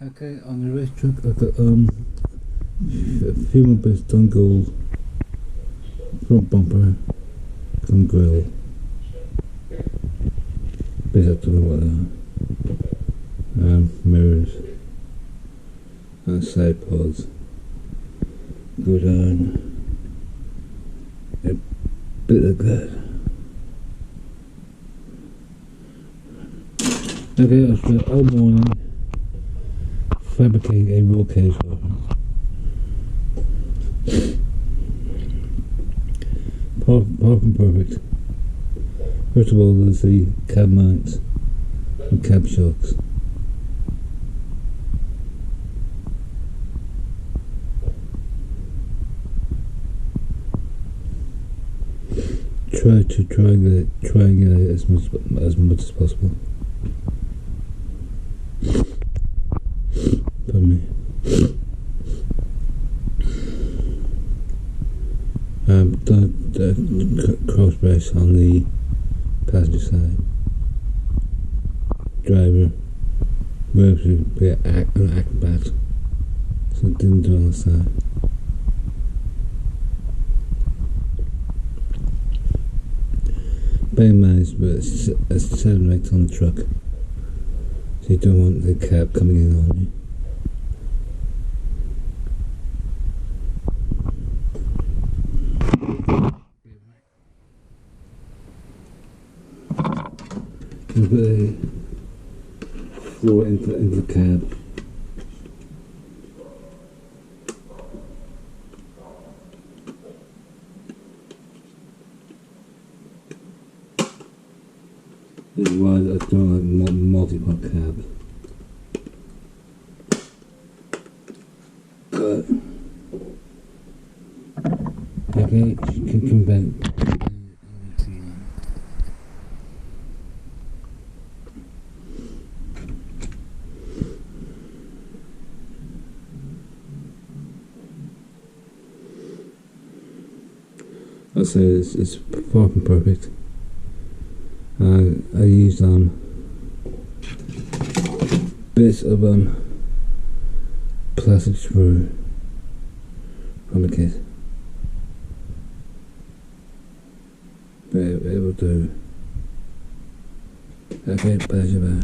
Okay, on the race truck I've got human based on gold, front bumper, some grill, base up to the water, mirrors, and side pods. Go down a bit like that. Okay, I've spent all morning fabricating a roll cage for her. Parking perfect. First of all, there's the cab mounts and cab shocks. Try to triangulate as much as possible. Pardon me. The cross brace on the passenger side. Driver moved to be an acrobat, so it didn't do on the side. Bear in mind, it's 7 rakes on the truck, so you don't want the cab coming in on you. We've got a floor into the cab. This is why I don't like multi-part cab. But okay, you can come back. I'd say it's far from perfect. I used bits of plastic screw from the kit. But it will do. Okay, pleasure.